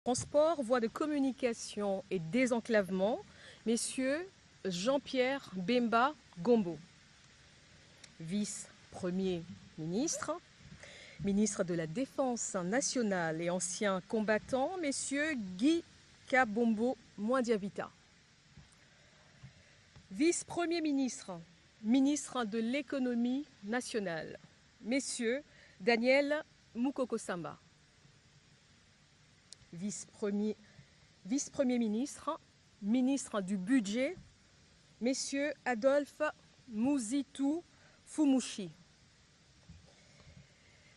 Transport, voies de communication et désenclavement, messieurs Jean-Pierre Bemba Gombo. Vice-premier ministre, ministre de la Défense nationale et ancien combattant, messieurs Guy Kabombo Mwandiavita. Vice-premier ministre, ministre de l'économie nationale, messieurs Daniel Mukoko-Samba. Vice-premier ministre, ministre du budget, messieurs Adolphe Mouzitou Fumushi.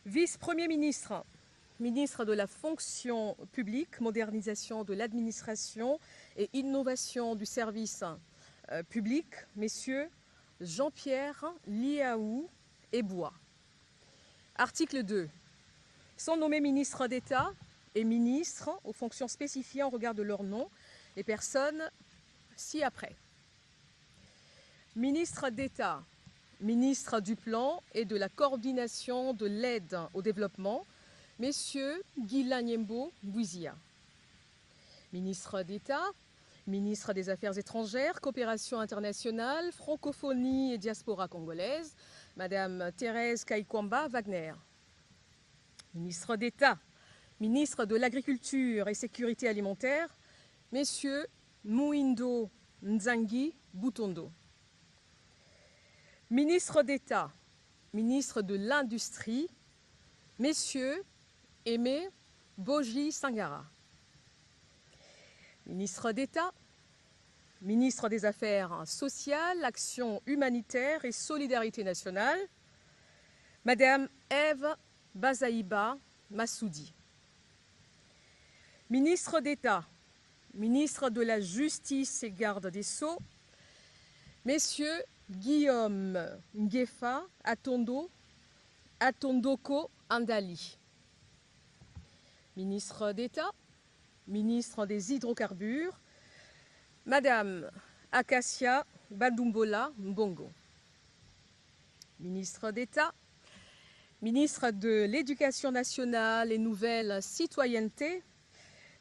Vice-premier ministre, ministre de la fonction publique, modernisation de l'administration et innovation du service public, messieurs Jean-Pierre Liaou Eboua. Article 2. Sont nommés ministres d'État et ministres aux fonctions spécifiées en regard de leur nom, les personnes ci-après. Ministre d'État, ministre du Plan et de la coordination de l'aide au développement, messieurs Guy Lanyembo Bouizia. Ministre d'État, ministre des Affaires étrangères, coopération internationale, francophonie et diaspora congolaise, madame Thérèse Kaikwamba Wagner. Ministre d'État, ministre de l'Agriculture et Sécurité alimentaire, messieurs Mouindo Nzangi Boutondo. Ministre d'État, ministre de l'Industrie, messieurs Aimé Boji Sangara. Ministre d'État, ministre des Affaires sociales, Action humanitaire et solidarité nationale, madame Ève Bazaïba Massoudi. Ministre d'État, ministre de la Justice et garde des Sceaux, messieurs Guillaume Ngefa Atondoko Andali. Ministre d'État, ministre des Hydrocarbures, madame Acacia Badumbola Mbongo. Ministre d'État, ministre de l'Éducation nationale et nouvelle citoyenneté,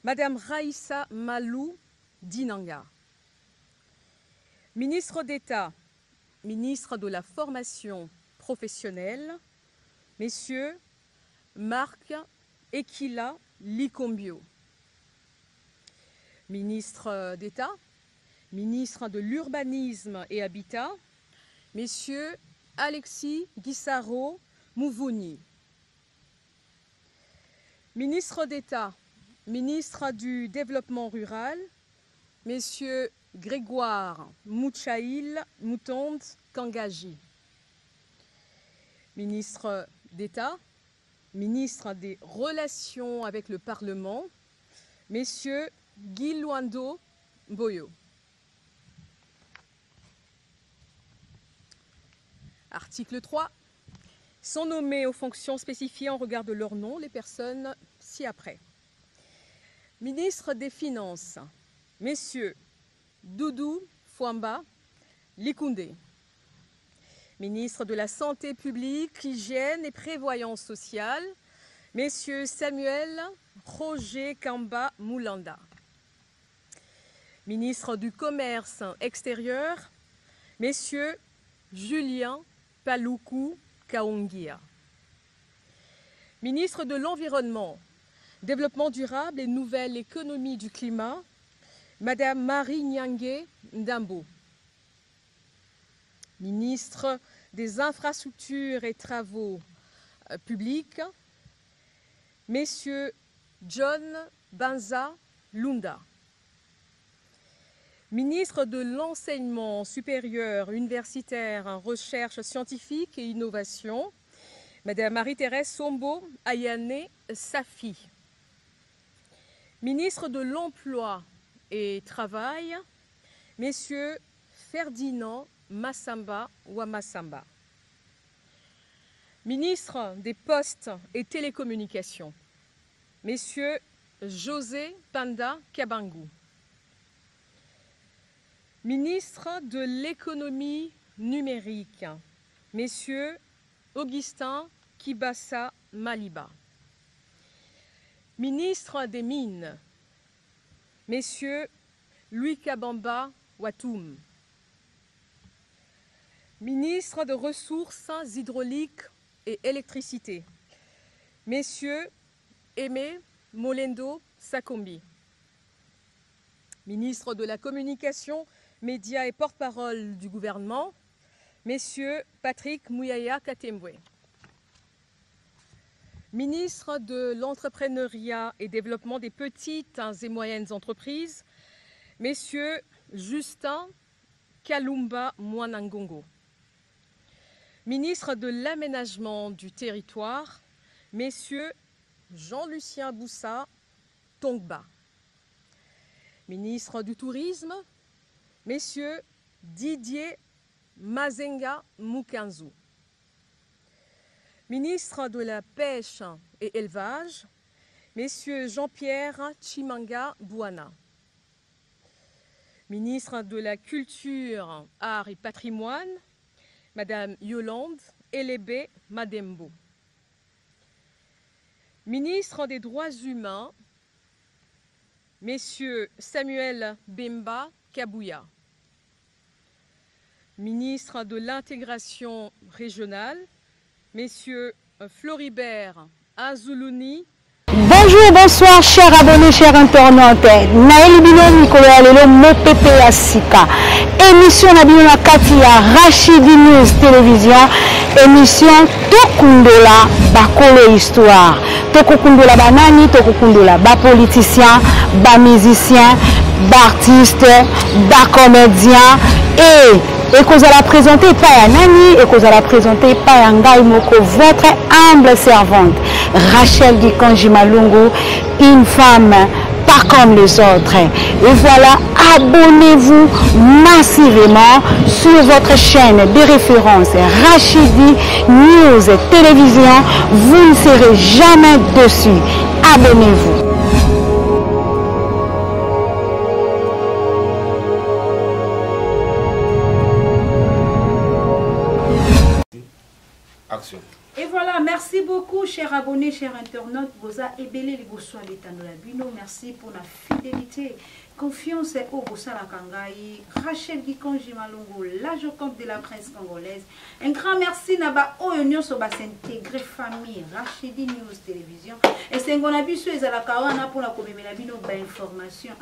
madame Raïssa Malou Dinanga. Ministre d'État, ministre de la formation professionnelle, messieurs Marc Ekila Likombio. Ministre d'État, ministre de l'Urbanisme et Habitat, messieurs Alexis Guissaro Mouvouni. Ministre d'État, ministre du Développement rural, messieurs Grégoire Mouchaïl Moutonde Kangaji. Ministre d'État, ministre des Relations avec le Parlement, messieurs Guy Luando Boyo. Article 3. Sont nommés aux fonctions spécifiées en regard de leur nom les personnes ci-après. Ministre des Finances, messieurs Doudou Fouamba Likoundé. Ministre de la Santé publique, Hygiène et Prévoyance sociale, messieurs Samuel Roger Kamba Moulanda. Ministre du Commerce extérieur, messieurs Julien Paloukou Kaongia. Ministre de l'Environnement, Développement durable et nouvelle économie du climat, madame Marie Nyangé Ndambo. Ministre des Infrastructures et Travaux publics, messieurs John Banza Lunda. Ministre de l'Enseignement supérieur, universitaire, recherche scientifique et innovation, madame Marie-Thérèse Sombo Ayane Safi. Ministre de l'Emploi et Travail, messieurs Ferdinand Massamba Ouamassamba. Ministre des Postes et Télécommunications, messieurs José Panda Kabangou. Ministre de l'Économie numérique, messieurs Augustin Kibassa Maliba. Ministre des Mines, Messieurs Louis Kabamba Watoum, ministre de Ressources hydrauliques et électricité, Messieurs Aimé Molendo Sakombi, ministre de la Communication, Médias et porte-parole du gouvernement, Messieurs Patrick Mouyaya Katembwe, ministre de l'Entrepreneuriat et Développement des petites et moyennes entreprises, Messieurs Justin Kalumba Mwanangongo, ministre de l'Aménagement du Territoire, Messieurs Jean-Lucien Boussa Tongba, ministre du Tourisme, Messieurs Didier Mazenga Mukanzu, ministre de la Pêche et Élevage, Messieurs Jean-Pierre Chimanga Bouana, ministre de la Culture, Arts et Patrimoine, Madame Yolande Elébé Madembo, ministre des Droits humains, Messieurs Samuel Bemba Kabouya, ministre de l'Intégration régionale, Messieurs Floribert Azoulouni. Bonjour, bonsoir, chers abonnés, chers internautes. Naël Bino Nicolas Lelo Mopepe Asika. Émission Nabino Katia Rachidi News Télévision. Émission Tokundola Bakolo Histoire. Tokundola Banani, Tokundola Ba politicien, ba musicien, ba artiste, ba comédien et que vous allez présenter pas Nani et que vous allez présenter pas Ngai Moko, votre humble servante Rachel Gikonji Malungu, une femme pas comme les autres. Et voilà, abonnez-vous massivement sur votre chaîne de référence Rachidi News Télévision, vous ne serez jamais dessus. Abonnez-vous. Et voilà, merci beaucoup, chers abonnés, chers internautes. Vous avez ébélé les beaux soins d'état de la Bino. Merci pour la fidélité, confiance au Bossa la Kangaï, Rachel Gikonji Malungu, la Joconte de la presse congolaise. Un grand merci Naba Oyon Soba s'intégrer famille, Rachidi News Télévision. Et c'est un bon avis sur les Alakawana pour la commémorer la Bino information.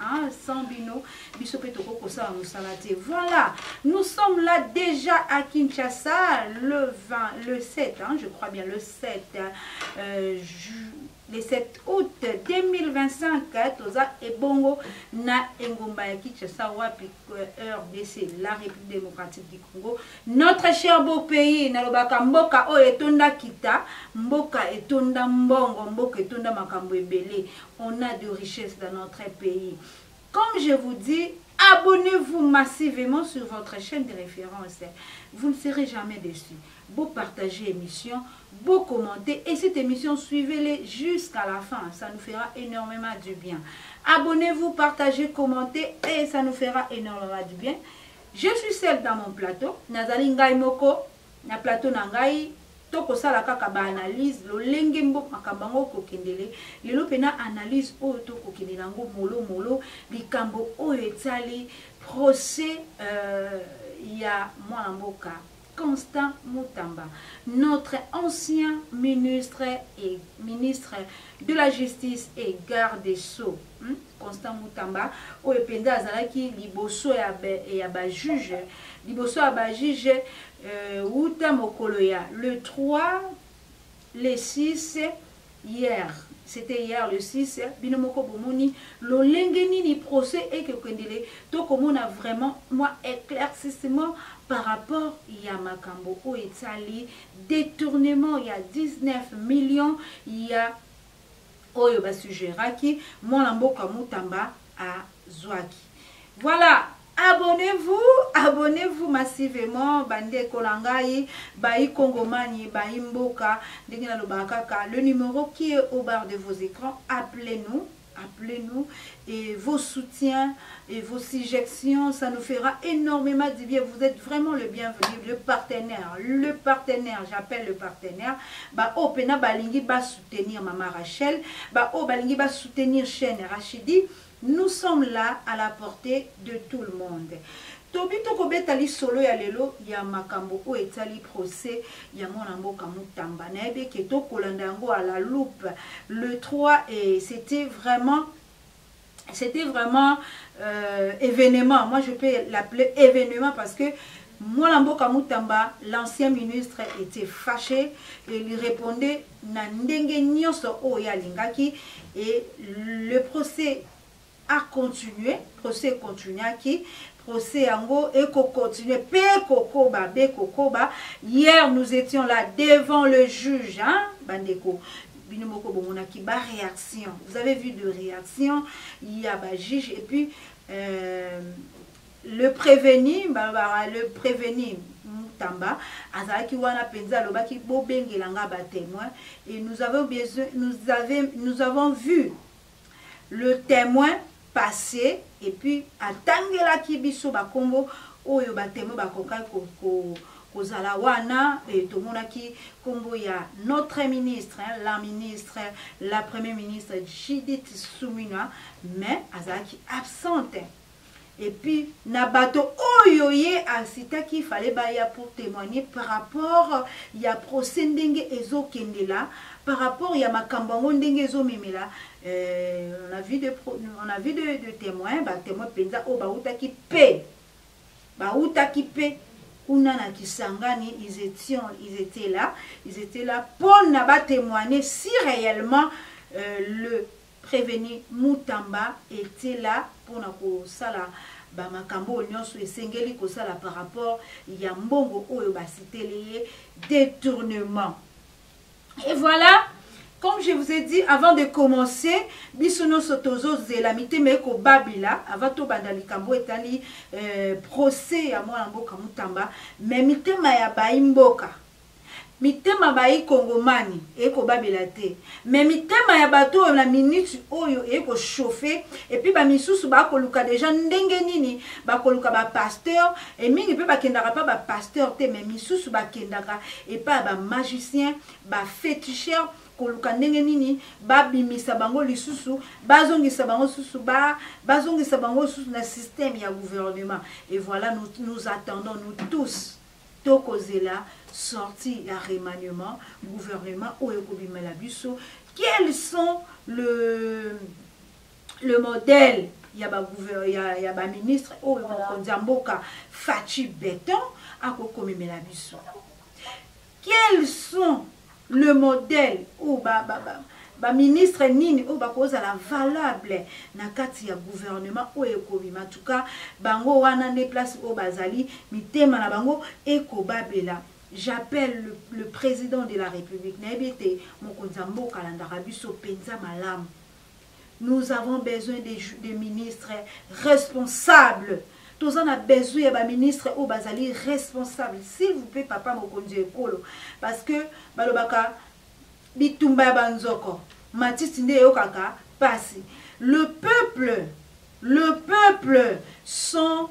Sans Bino, Bisopetoko Kosa Moussalate. Voilà, nous sommes là déjà à Kinshasa le 7, je crois bien le 7 le 7 août 2025, Toza et Bongo na Engomba ya Kinshasa wapi RDC, la République démocratique du Congo. Notre cher beau pays, Nalobaka Mboka o etonda kita, Mboka etonda Mbongo, Mboka etonda makambo ebele. On a de richesses dans notre pays. Comme je vous dis, abonnez-vous massivement sur votre chaîne de référence. Vous ne serez jamais déçus. Beau partager l'émission, beau commenter. Et cette émission, suivez-les jusqu'à la fin. Ça nous fera énormément du bien. Abonnez-vous, partagez, commentez et ça nous fera énormément du bien. Je suis seule dans mon plateau. Nazali Ngai Moko, na plateau Nangai. Toko sala kaka ba analyse lo lenge mbok makabango kokendele lelo pena analyse o to kokendela ngo molo likambo o etali procès ya mwana mboka Constant Mutamba, notre ancien ministre de la justice et garde des sceaux. Constant Mutamba o ependa azalaki liboso ya ba juge Outa Mokoloya, le 3, le 6, hier. C'était hier le 6, Binomoko Bomoni, le lengeni ni procès et que Kendele, donc on a vraiment, moi, éclaircissement par rapport à Yamakambo, au Italie, détournement, il y a 19 millions, il y a Oyoba Sujeraki, Mwanamboka Mutamba à Zouaki. Voilà. Abonnez-vous massivement, Bande Kolangai, Baï Kongomani, Baï Mboka, le numéro qui est au bas de vos écrans, appelez-nous appelez-nous et vos soutiens et vos suggestions, ça nous fera énormément du bien. Vous êtes vraiment le bienvenu, le partenaire, j'appelle le partenaire. Bah oh pena balingi ba soutenir Maman Rachel, bah oh balingi ba soutenir chaîne Rachidi. Nous sommes là à la portée de tout le monde. Tobito kobetali solo ya lelo ya makambo o etali procès ya mwana mboka Mutamba na ebe keto kolanda yango à la loupe le 3 et c'était vraiment événement. Moi je peux l'appeler événement parce que mwana mboka Mutamba, l'ancien ministre, était fâché et il répondait na ndenge nyonso o ya lingaki et le procès a continué, procès ango et continuer pe kokoba be kokoba. Hier nous étions là devant le juge, hein, bandeko binomoko bomona ki ba réaction. Vous avez vu de réaction, il y a ba juge et puis le prévenu Mutamba azalaki wana penza lobaki bo bengelanga ba témoin et nous avons vu le témoin passé et puis atangela kibiso bakombo oyo batemo bakoka kozala wana et tomonaki kombo ya notre ministre, hein, la première ministre Judith Suminwa, mais azalaki absente. Et puis nabato oyo ye asita qui fallait baya pour témoigner par rapport ya procès ndenge ezokendela, par rapport ya makambango ndenge ezomemela. On a vu de témoins, témoins penza o bautaki pe kuna na Kisangani, ils étaient là pour na témoigner si réellement le prévenu Mutamba était là pour na ko sala ba makambo nyonso esengeli ko sala par rapport ya mbongo oyo basiteli détournement. Et voilà. Comme je vous ai dit avant de commencer, bisono sotozo zelamite meko babila avant to bandali kambo etali procès ya mwana mboka Mutamba, mais mitema ya baimboka, mitema bai kongomani eko babila te, mais mitema ya bato na minute oyo eko chauffer et puis ba misusu ba koluka déjà ndenge nini ba koluka ba pasteur et mingi pe ba kendaka pa ba pasteur te, mais misusu ba kendaka et pas ba magicien, ba féticheur koluka ndenge nini babimisa bango lisusu bazongisa bango susu bazongisa bango susu na système ya gouvernement. Et voilà, nous attendons nous tous tokozela sorti ya remaniement gouvernement oyo kobimela biso. Quels sont le modèle ya ba ministre oyo mokonzi mboka Fachi Beton akokomemela biso? Quels sont le modèle ou ba ministre nini ou ba koza la valable na kati ya gouvernement ou ekobima? En tout cas bango wana ne place au bazali mitema na bango ekobabela. J'appelle le président de la République naebete mokonzi mboka landaka biso penza malamu. Nous avons besoin des ministres responsables. Tous on a besoin de ministre ou bazali responsable. S'il vous plaît, papa mokonzi ekolo, parce que balobaka bitumba banzoko matiti nde yokaka pasi. Le peuple sont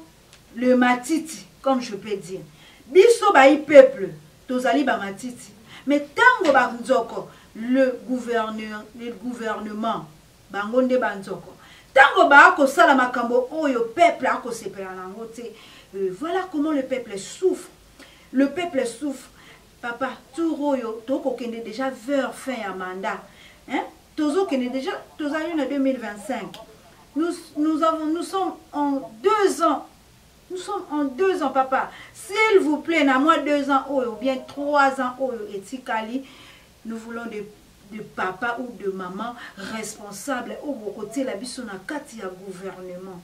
le matiti, comme je peux dire. Biso ba peuple, tozali ba matiti. Mais tango banzoko, le gouvernement bangonde banzoko. Tango ba ko sala makambo oyo peuple ako sepela nango te. Voilà comment le peuple souffre. Le peuple souffre. Papa, tout royo, toko kende déjà vers fin ya mandat. Hein? Tozo kende déjà, tozo en 2025. Nous sommes en 2 ans. Nous sommes en 2 ans, papa. S'il vous plaît, na moi 2 ans ou bien 3 ans etikali, nous voulons de papa ou de maman responsable au côté la biso na kati ya gouvernement.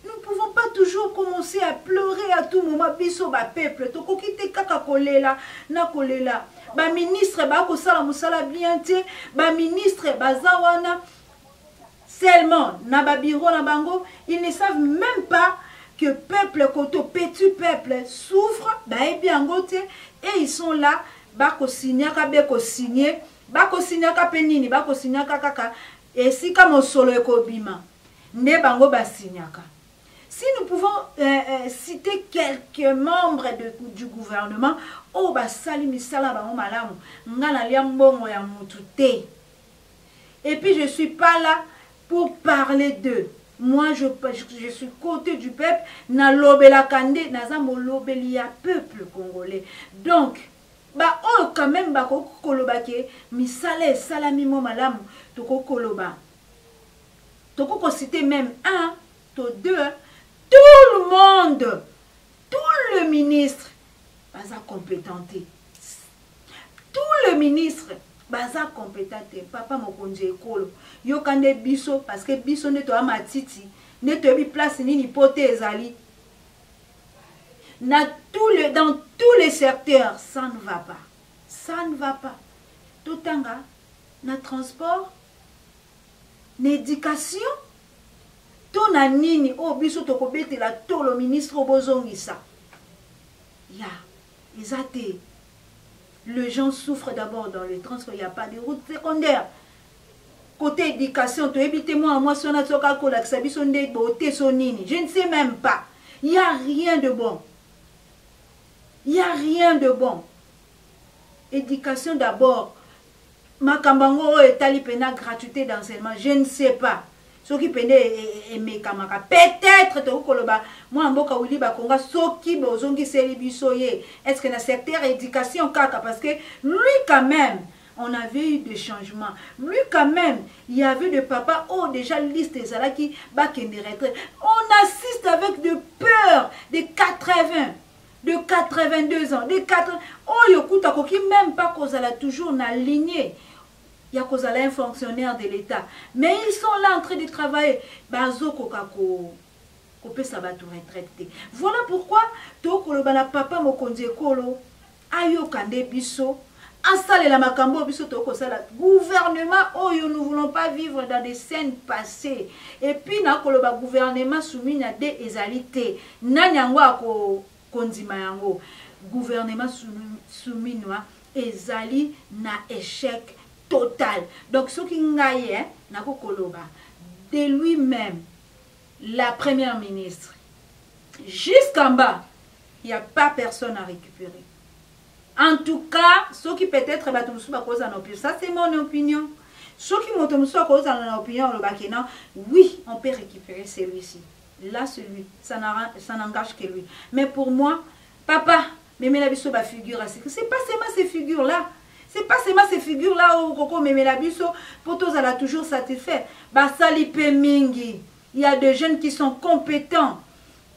Nous ne pouvons pas toujours commencer à pleurer à tout moment biso ba peuple to ko kite kaka kolela na kolela ba ministre ba ko sala musala bien te ba ministre bazawana seulement na ba bureau na bango, ils ne savent même pas que peuple koto petit peuple souffre ba e bien ngote et ils sont là ba ko signer ka be ko signer bako signaka penini bako signaka kaka Et si comme solo ekobima, ne bango basignaka. Si nous pouvons citer quelques membres du gouvernement, oh basali misala bango malamu, ngana lia mbongo ya mutu te. Et puis je ne suis pas là pour parler d'eux. Moi, je suis côté du peuple. Na lobela kande, naza mo lobeli ya peuple congolais. Donc, bah oh quand même ba koloba ke misale salami mo malamu toko koloba. Toko ko citer même un, to deux, tout le monde, tout le ministre, baza compétenté. Tout le ministre baza compétenté. Papa mokonzi ekolo. Yo kande biso parce que biso ne to amatiti, ne to bi place nini pote ezali. Dans tous les secteurs, ça ne va pas. Ça ne va pas. Tout tanga, na transport, na éducation, to na nini, oh biso to kobete la to le ministre obozongisa. Ya, ils athées. Les gens souffrent d'abord dans les transports, il n'y a pas de route secondaire. Côté éducation, tu évitez-moi, moi, je ne sais même pas. Il n'y a rien de bon. Il n'y a rien de bon. Éducation d'abord. Ma kambango est talipena gratuité d'enseignement. Je ne sais pas. Ce qui peut-être moi en boka wili bakonga soki bozongi selibisoye. Est-ce que na secteur éducation kaka parce que lui quand même on avait eu des changements. Lui quand même il y avait des papas oh déjà liste des ala qui bakende retraite. On assiste avec de peur de 80 de 82 ans, de 80 oh yokuta koki même pas qu'on a toujours na lignée. Il y a cause à un fonctionnaire de l'État. Mais ils sont là en train de travailler. Voilà pourquoi, papa mokonzi ekolo, ayo kande biso, asale la makambo biso toko sala. Gouvernement, oh nous ne voulons pas vivre dans des scènes passées. Et puis, na koloba gouvernement soumis na des ezalité. Nanyangwa ko konzima yango. Gouvernement soumis na ezali na échec total. Donc, ce qui ngaye, de lui-même, la première ministre, jusqu'en bas, il n'y a pas personne à récupérer. En tout cas, ce qui peut-être ça c'est mon opinion. Ce qui mon opinion, oui, on peut récupérer celui-ci. Là, celui, ça n'engage que lui. Mais pour moi, papa, mais la biso ba figure, c'est pas seulement ces figures-là. C'est pas seulement ces figures-là où Coco Memelabiso, pour tous, elle a toujours satisfait. Basali Pemingi. Il y a des jeunes qui sont compétents.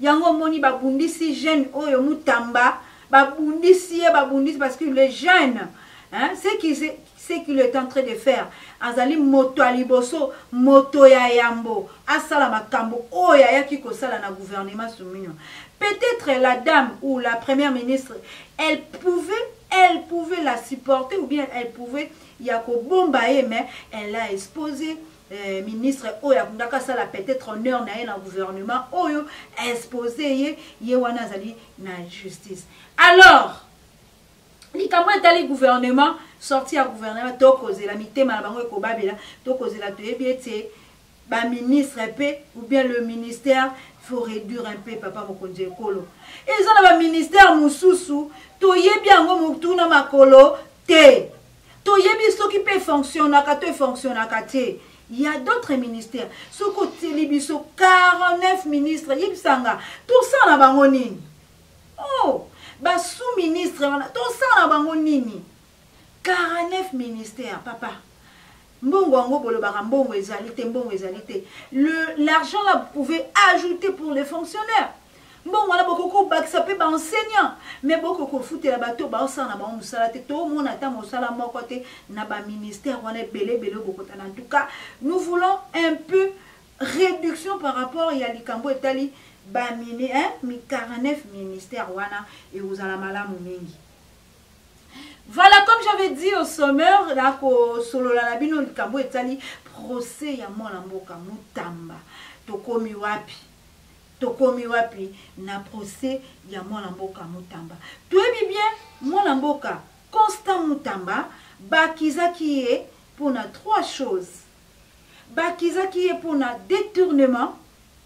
Yango Moni Babundisi jeune Oyo Mutamba. Babundisi parce que les jeunes, hein, c'est qu'il est en train de faire. Azali Moto Aliboso, Moto Yayambo, Asala Makambo, Oya Kiko Sala na gouvernement soumis. Peut-être la dame ou la première ministre, elle pouvait la supporter ou bien elle pouvait yako bombaye mais elle a exposé ministre oya kundaka sala peut-être honneur na na gouvernement oyo exposé ye wana zali na justice. Alors likambo etali gouvernement sorti à gouvernement to cause la mitema na bango ko babela to cause la to ebiete ba ministre pe ou bien le ministère faut réduire un peu papa mokonzi ekolo. Et ça na ba ministère mususu to yebi yango mutuna makolo te. To yebi so qui peut fonctionner ka to fonctionner ka te. Il y a d'autres ministères. Ce côté libiso 49 ministres yibsanga tout ça na bango nini. Oh, ba sous-ministre tout ça na bango nini. 49 ministères papa. Mbongo ango bolobaka mbongo ezalité mbongo ezalité. L'argent là vous pouvez ajouter pour les fonctionnaires. Mbongo na bokoko bak ça peut ba enseignant mais bokoko fouter la bateau ba osana ba musala te to mon ata musala moko te na ba ministère wana belé bokota. En tout cas, nous voulons un peu réduction par rapport à likambo etali ba mini mi 49 ministères wana et vous ala malamu mingi. Voilà, comme j'avais dit au sommaire, là, solo la labino likambo etali procès ya mwana mboka Mutamba. Tokomi wapi na procès ya mwana mboka Mutamba. Toyebi bien mwana mboka Constant Mutamba bakizaki ye pour na trois choses. bakiza qui est pour un détournement,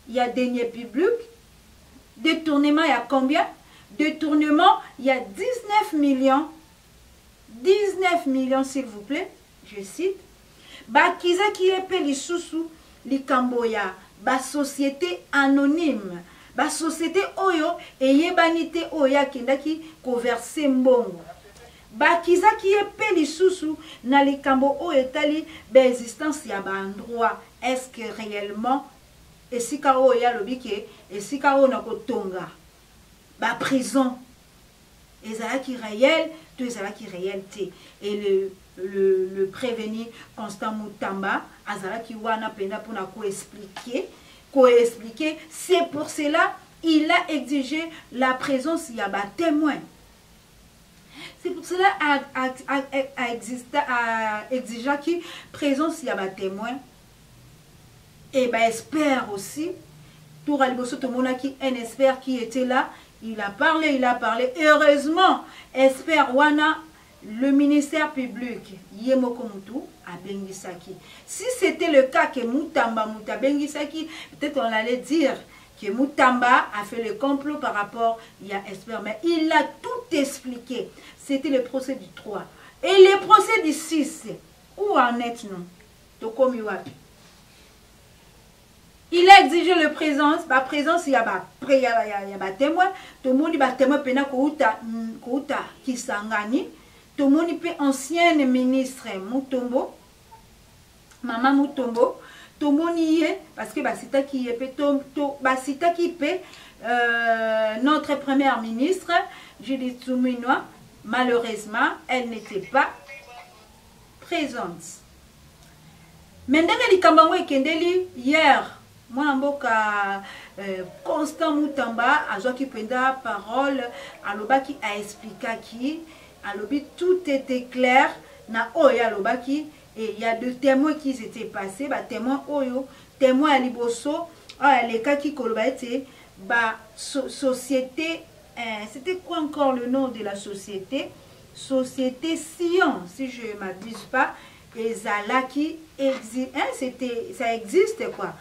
il y a deniers publics. Détournement, il y a combien? Détournement, il y a 19 millions. 19 millions, s'il vous plaît. Je cite. Bakiza qui est peli sous li Camboya. Ba société anonyme. Ba société oyo et yebanité oya kindaki ko verser mbongo. Bakiza qui est peli sous na li Cambo oyo tali ba existence ya ba endroit. Est-ce que réellement esika oya lobike esika o na kotonga ba prison ezalaki réel to ezalaki réalité et le prévenu Constant Mutamba azalaki wana pena pour na ko expliquer c'est pour cela il a exigé la présence il y a ba témoin. C'est pour cela a exigé qui présence il y a ba témoin. Et ben expert aussi. Tour Aliboso Tomonaki, un expert qui était là. Il a parlé. Heureusement, expert Wana, le ministère public, Yemoko Moutou, à Bengisaki. Si c'était le cas que Mutamba Bengisaki, peut-être on allait dire que Mutamba a fait le complot par rapport à expert. Mais il a tout expliqué. C'était le procès du 3. Et le procès du 6, où en est-nous? Tokomiwapi. Il a exigé la présence, il y a témoin, tout le monde va témoin pena kouta Kisangani, tout le monde peut ancienne ministre Mutombo, maman Mutombo, tout le monde y est parce que basita qui peut notre première ministre Judith Suminwa, malheureusement elle n'était pas présente. Maintenant les Kambanwe Kendeli hier moi mboka Constant Mutamba azoki penda parole alobaki a expliqué qui alobi tout était clair na oya alobaki et il y a deux témoins qui s'étaient passés ba témoin oyo témoin aliboso les cas qui koloba était ba société c'était quoi encore le nom de la société Sion si je ne m'abuse pas et Zalaki c'était ça existe quoi.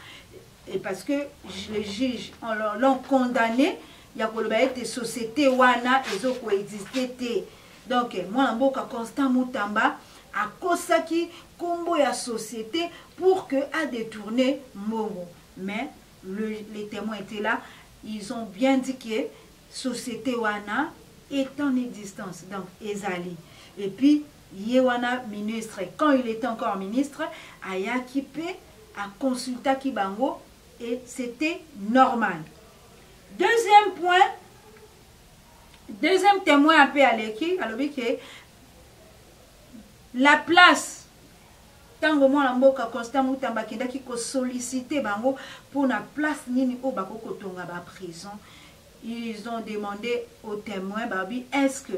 Et parce que les juges l'ont condamné, il y a des sociétés wana et zo coexister. Donc moi mboka Constant Mutamba a kosaki kombo ya société pour que a détourné Momo. Mais les témoins étaient là, ils ont bien dit que société wana est en existence. Donc ezali. Et puis Yewana ministre, quand il était encore ministre, aya kipe a consulté Kibango. Et c'était normal. Deuxième point, deuxième témoin un peu à l'équipe, alors que la place, tant que moi l'amboka Constant Mutamba qui a sollicité bango pour la place nini au bako kotonga ba prison, ils ont demandé aux témoins babi est-ce que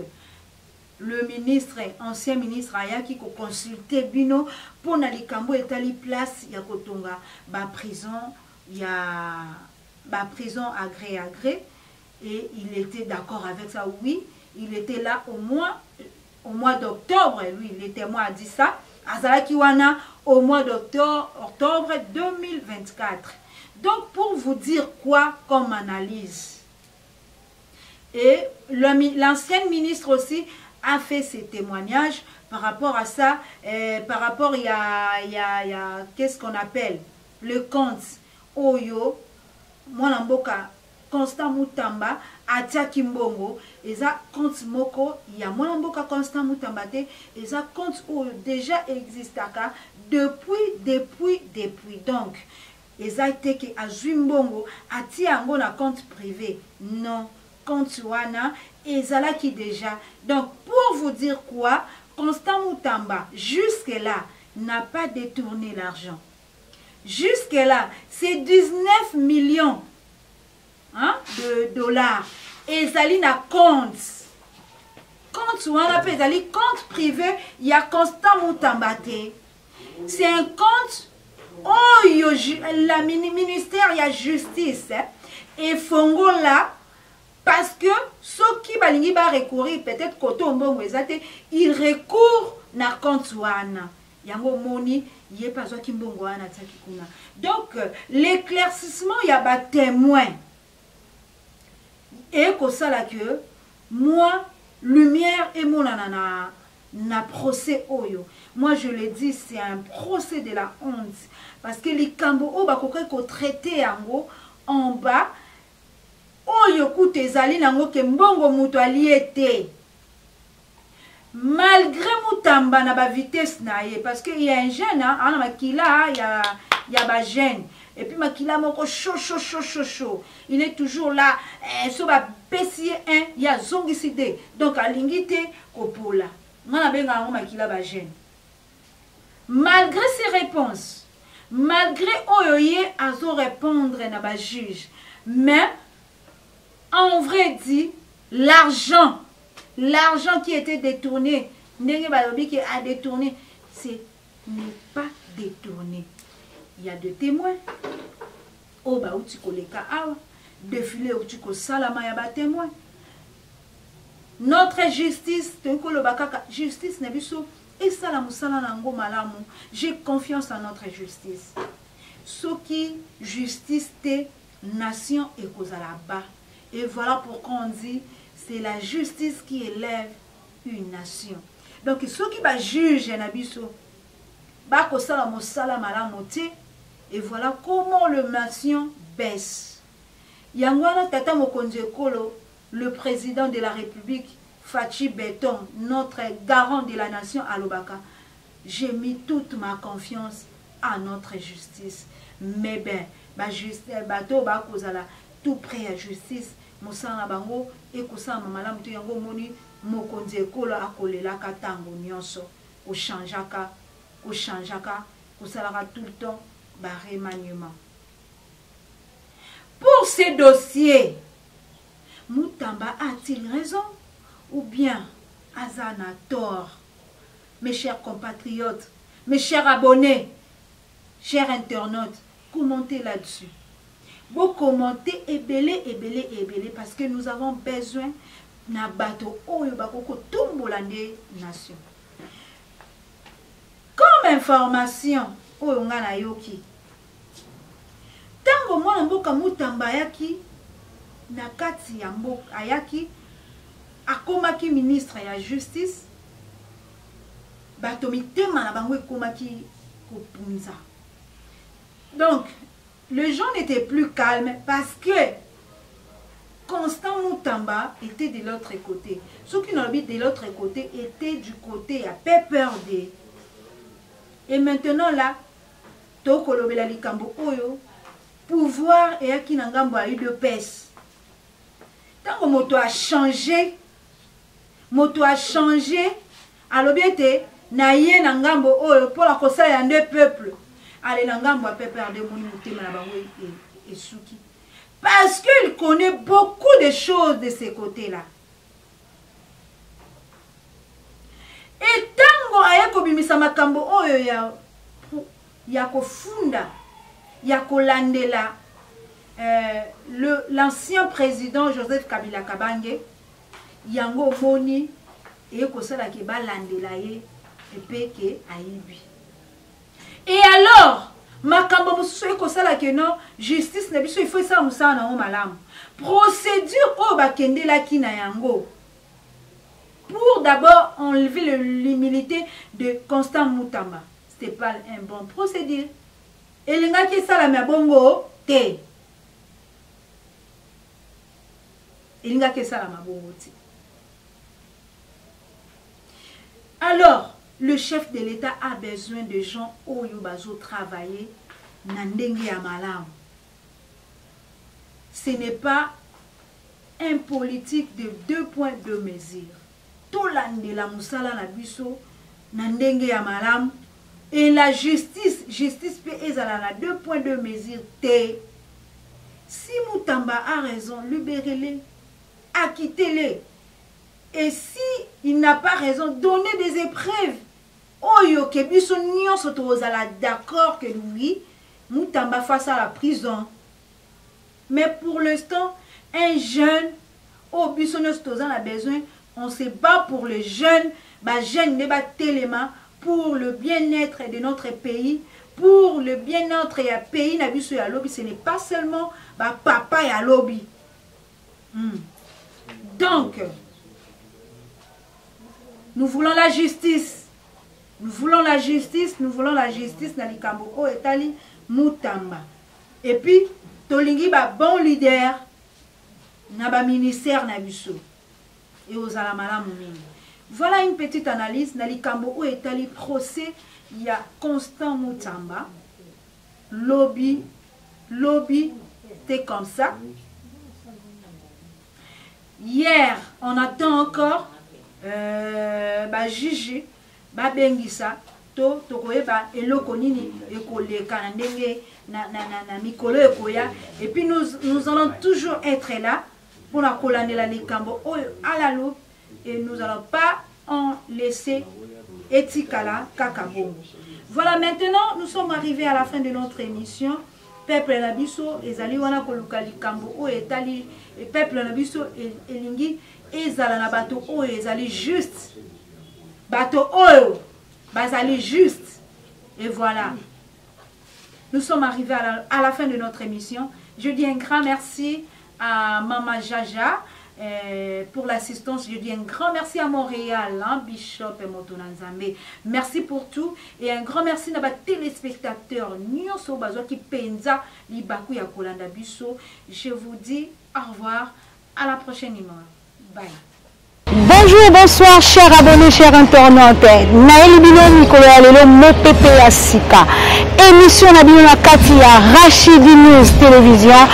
le ministre, ancien ministre Aya qui a consulté Bino pour na likambo etali place ya kotonga ba prison. Il y a la prison à gré et il était d'accord avec ça, oui, il était là au mois d'octobre, lui, les témoins a dit ça, Azalakiwana au mois d'octobre 2024. Donc pour vous dire quoi comme analyse, et l'ancienne ministre aussi a fait ses témoignages par rapport à ça, par rapport il y a qu'est-ce qu'on appelle le compte Oyo, moi mboka Constant Mutamba, atia Kimbongo, eza compte moko, il y a moi mboka Constant Mutamba te, eza compte Oyo déjà existaka depuis. Donc, eza été que azumbongo, atia ango na compte privé. Non, compte wana, ezala qui déjà. Donc, pour vous dire quoi, Constant Mutamba, jusque-là, n'a pas détourné l'argent. Jusque-là, c'est 19 millions de dollars. Et Zali na compte. Compte ou on appelle Zali compte privé, il y a Constant Mutamba. C'est un compte oh la ministère il y a justice et fongo là parce que ceux qui balingi ba recourir peut-être koto mbongo ezate il recourt na compte wana yango moni il y a pas ça qui mbongo ana tsaki kuna. Donc l'éclaircissement il y a ba témoin et que ça là que moi lumière et mon na procès oyo. Moi je le dis c'est un procès de la honte parce que les kambo o ba ko traité en bas oyo kute zali nango ke mbongo mutu aliete malgré mutamba na ba vitesse na ye parce que il y a un jeune ana makila il y a ba jeune et puis makila moko chaud il est toujours là so ba pesier un il y a zongiside donc alingite kopola ngana benga ngo makila ba jeune malgré ses réponses malgré oyoye azo répondre na ba juge mais en vrai dit l'argent qui était détourné ndenge balobi qui a détourné c'est n'est pas détourné. Il y a des témoins o ba uti koleka awa défilé uti ko salama ya ba témoins. Notre justice justice na biso et sala musala nango malamu. J'ai confiance en notre justice. Soki justice te nation et kozala ba. Et voilà pourquoi on dit c'est la justice qui élève une nation. Donc ceux qui va juger na biso ba kosala musala malamu te. Et voilà comment le nation baisse. Yangwana tata mokonzi ekolo, le président de la République, Fachi Beton, notre garant de la nation à Lobaka, j'ai mis toute ma confiance à notre justice. Mais ben, bateau ba kozala tout près à justice, mosala bango et kosala mamala muto yango moni mokonzi ekolo akolela katango nyonso, ko changeaka, kosala tout le temps ba remaniement. Pour ces dossiers, Mutamba a-t-il raison ou bien Azan a tort? Mes chers compatriotes, mes chers abonnés, chers internautes, commentez là-dessus. Vous commentez ébélé parce que nous avons besoin na bateau oyo bakoko tumbolande nation. Comme information, oyo nga na yoki. Tango mwana mboka Mutamba ayaki na kati ya mboka ayaki akomaki ministre ya justice bato mitema na bango ekomaki kopunza. Donc les gens n'étaient plus calmes parce que Constant Mutamba était de l'autre côté. Ceux qui n'habitent de l'autre côté étaient du côté à PPRD. Et maintenant là tokolobela likambo oyo pouvoir et qui nangambo a eu de pèse. Tant que moto a changé, alors bien te na ye nangambo oyo pour la kosa ya deux peuples. Allez nangambo a pepper de moni mutema na bango et suki. Parce qu'il connaît beaucoup de choses de ces côtés-là. Et tango ayako bimisa makambo oyo ya kofunda ya kolandela l'ancien président Joseph Kabila Kabange yango moni et kosala ke balandela ye epeke aibi. Et alors makambo mususu ekosala ke non justice na biso il faut ça musana na malamu procédure o bakendela kina yango pour d'abord enlever l'humilité de Constant Mutamba. C'était pas un bon procédure. Et les gens qui sont là, bongo, te. Et les gens qui sont là, bongo, te. Alors, le chef de l'État a besoin de gens où ils vont travailler nandenge ya malamu. Ce n'est pas un politique de 2 points de mesure. Tout l'année la musala na biso nandenge ya malamu. Et la justice peut être à 2 points de mesure. Si Mutamba a raison, libérez-les, acquittez-les. Et si il n'a pas raison, donnez des épreuves. Oyo ke biso nyonso tozala d'accord que lui, Mutamba face à la prison. Mais pour l'instant, un jeune, au biso nyonso tozala besoin, on se bat pour les jeunes, ba jeune ne ba téléma. pour le bien-être de notre pays, pour le bien-être et le pays nabiso ya lobby, ce n'est pas seulement papa ya lobby. Donc, nous voulons la justice. Nous voulons la justice, nous voulons la justice na likambo o etali mutamba. Et puis, tolingi ba bon leader na ba ministère na biso. Et aux alamala moumini. Voilà une petite analyse na likambo o etali procès. Il y a Constant Mutamba, lobby, c'est comme ça. Hier, on attend encore Gigi, Bengisa, Eloko Nini, Ekole Kanandenge, Mikolo Ekoya. Et puis nous allons toujours être là pour la colonne la likambo à la loupe et nous n'allons pas en laisser Etikala Kakabongo. Voilà, maintenant nous sommes arrivés à la fin de notre émission. Peuple Nabiso, Ezali wana koluka likambo o etali, et peuple Nabiso elingi ezala na bato o ezali juste. Bato o bazali juste. Et voilà. Nous sommes arrivés à la fin de notre émission. Je dis un grand merci à Maman Jaja pour l'assistance. Je dis un grand merci à Montréal, Bishop et Motonanzambe. Merci pour tout et un grand merci à nos téléspectateurs. Je vous dis au revoir, à la prochaine numéro. Bye. Bonjour, bonsoir, chers abonnés, chers internautes. Naël Binomi Koyalelo Mopepe Asika. Émission Nabina Katia, Rachidi News Télévision.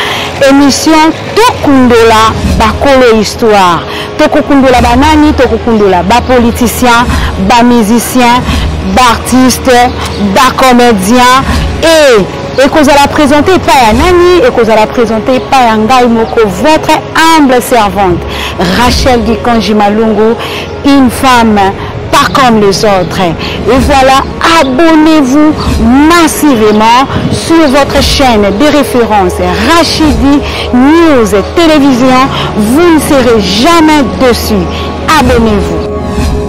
Émission Tokundola Bakolo Histoire. Tokundola Banani, Tokundola Ba politicien, Ba musicien, Ba artiste, Ba comédien et que vous allez présenter par Nani et que vous allez présenter par Ngai Moko, votre humble servante Rachel Gikanji Malungu, une femme pas comme les autres. Et voilà, abonnez-vous massivement sur votre chaîne de référence Rachidi News Télévision. Vous ne serez jamais dessus. Abonnez-vous.